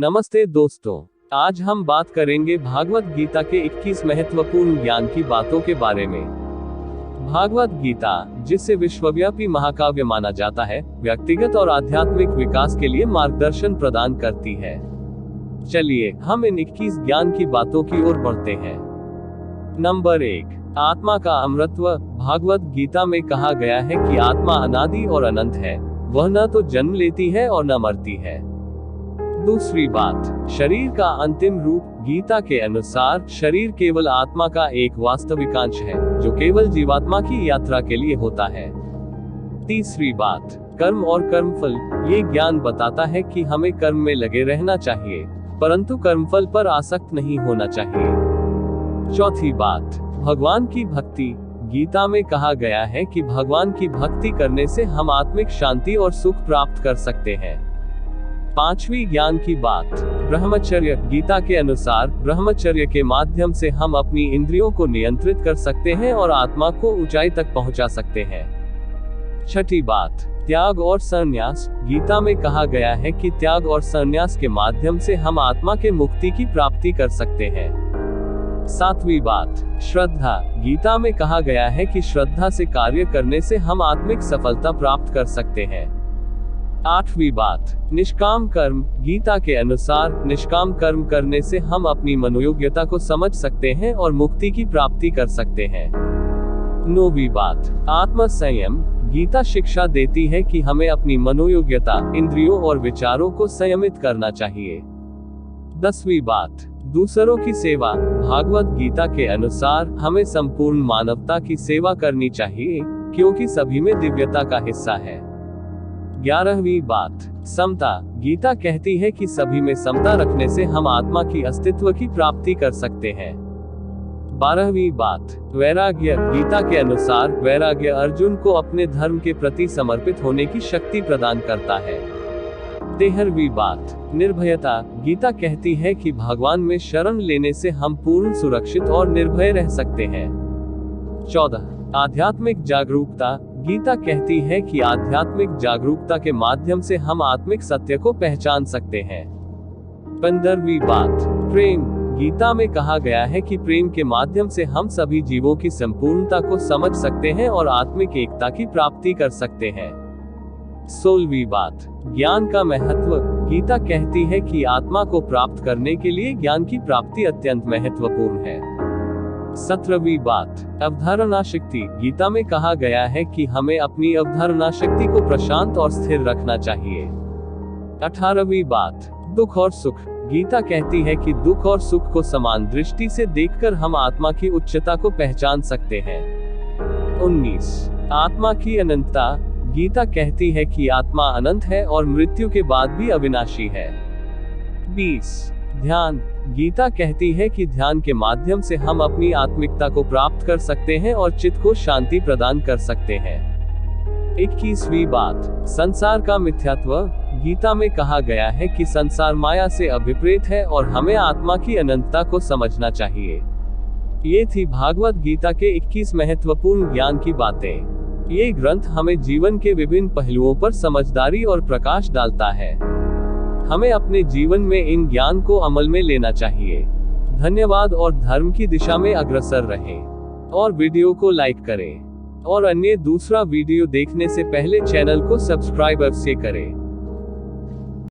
नमस्ते दोस्तों, आज हम बात करेंगे भागवत गीता के 21 महत्वपूर्ण ज्ञान की बातों के बारे में। भागवत गीता, जिसे विश्वव्यापी महाकाव्य माना जाता है, व्यक्तिगत और आध्यात्मिक विकास के लिए मार्गदर्शन प्रदान करती है। चलिए हम इन 21 ज्ञान की बातों की ओर बढ़ते हैं। नंबर 1, आत्मा का अमरत्व। भागवत गीता में कहा गया है कि आत्मा अनादि और अनंत है, वह न तो जन्म लेती है और न मरती है। दूसरी बात, शरीर का अंतिम रूप। गीता के अनुसार शरीर केवल आत्मा का एक वास्तविकांश है, जो केवल जीवात्मा की यात्रा के लिए होता है। तीसरी बात, कर्म और कर्मफल। ये ज्ञान बताता है कि हमें कर्म में लगे रहना चाहिए, परंतु कर्मफल पर आसक्त नहीं होना चाहिए। चौथी बात, भगवान की भक्ति। गीता में कहा गया है कि भगवान की भक्ति करने से हम आत्मिक शांति और सुख प्राप्त कर सकते हैं। पांचवी ज्ञान की बात, ब्रह्मचर्य। गीता के अनुसार ब्रह्मचर्य के माध्यम से हम अपनी इंद्रियों को नियंत्रित कर सकते हैं और आत्मा को ऊंचाई तक पहुंचा सकते हैं। छठी बात, त्याग और संन्यास। गीता में कहा गया है कि त्याग और संन्यास के माध्यम से हम आत्मा के मुक्ति की प्राप्ति कर सकते हैं। सातवीं बात, श्रद्धा। गीता में कहा गया है कि श्रद्धा से कार्य करने से हम आत्मिक सफलता प्राप्त कर सकते हैं। आठवीं बात, निष्काम कर्म। गीता के अनुसार निष्काम कर्म करने से हम अपनी मनोयोग्यता को समझ सकते हैं और मुक्ति की प्राप्ति कर सकते हैं। नौवीं बात, आत्म संयम। गीता शिक्षा देती है कि हमें अपनी मनोयोग्यता, इंद्रियों और विचारों को संयमित करना चाहिए। 10वीं बात, दूसरों की सेवा। भागवत गीता के अनुसार हमें संपूर्ण मानवता की सेवा करनी चाहिए, क्योंकि सभी में दिव्यता का हिस्सा है। 11वीं बात, समता। गीता कहती है कि सभी में समता रखने से हम आत्मा की अस्तित्व की प्राप्ति कर सकते हैं। 12वीं बात, वैराग्य। गीता के अनुसार वैराग्य अर्जुन को अपने धर्म के प्रति समर्पित होने की शक्ति प्रदान करता है। 13वीं बात, निर्भयता। गीता कहती है कि भगवान में शरण लेने से हम पूर्ण सुरक्षित और निर्भय रह सकते हैं। 14, आध्यात्मिक जागरूकता। गीता कहती है कि आध्यात्मिक जागरूकता के माध्यम से हम आत्मिक सत्य को पहचान सकते हैं। 15वीं बात, प्रेम। गीता में कहा गया है कि प्रेम के माध्यम से हम सभी जीवों की संपूर्णता को समझ सकते हैं और आत्मिक एकता की प्राप्ति कर सकते हैं। 16वीं बात, ज्ञान का महत्व। गीता कहती है कि आत्मा को प्राप्त करने के लिए ज्ञान की प्राप्ति अत्यंत महत्वपूर्ण है। 17वीं बात, अवधारणा शक्ति। गीता में कहा गया है कि हमें अपनी अवधारणा शक्ति को प्रशांत और स्थिर रखना चाहिए। 18वीं बात, दुख और सुख। गीता कहती है कि दुख और सुख को समान दृष्टि से देखकर हम आत्मा की उच्चता को पहचान सकते हैं। 19, आत्मा की अनंतता। गीता कहती है कि आत्मा अनंत है और मृत्यु के बाद भी अविनाशी है। 20, ध्यान। गीता कहती है कि ध्यान के माध्यम से हम अपनी आत्मिकता को प्राप्त कर सकते हैं और चित्त को शांति प्रदान कर सकते हैं। 21वीं बात, संसार का मिथ्यात्व। गीता में कहा गया है कि संसार माया से अभिप्रेत है और हमें आत्मा की अनंतता को समझना चाहिए। ये थी भागवत गीता के 21 महत्वपूर्ण ज्ञान की बातें। ये ग्रंथ हमें जीवन के विभिन्न पहलुओं पर समझदारी और प्रकाश डालता है। हमें अपने जीवन में इन ज्ञान को अमल में लेना चाहिए। धन्यवाद और धर्म की दिशा में अग्रसर रहें और वीडियो को लाइक करें और अन्य दूसरा वीडियो देखने से पहले चैनल को सब्सक्राइब अवश्य करें।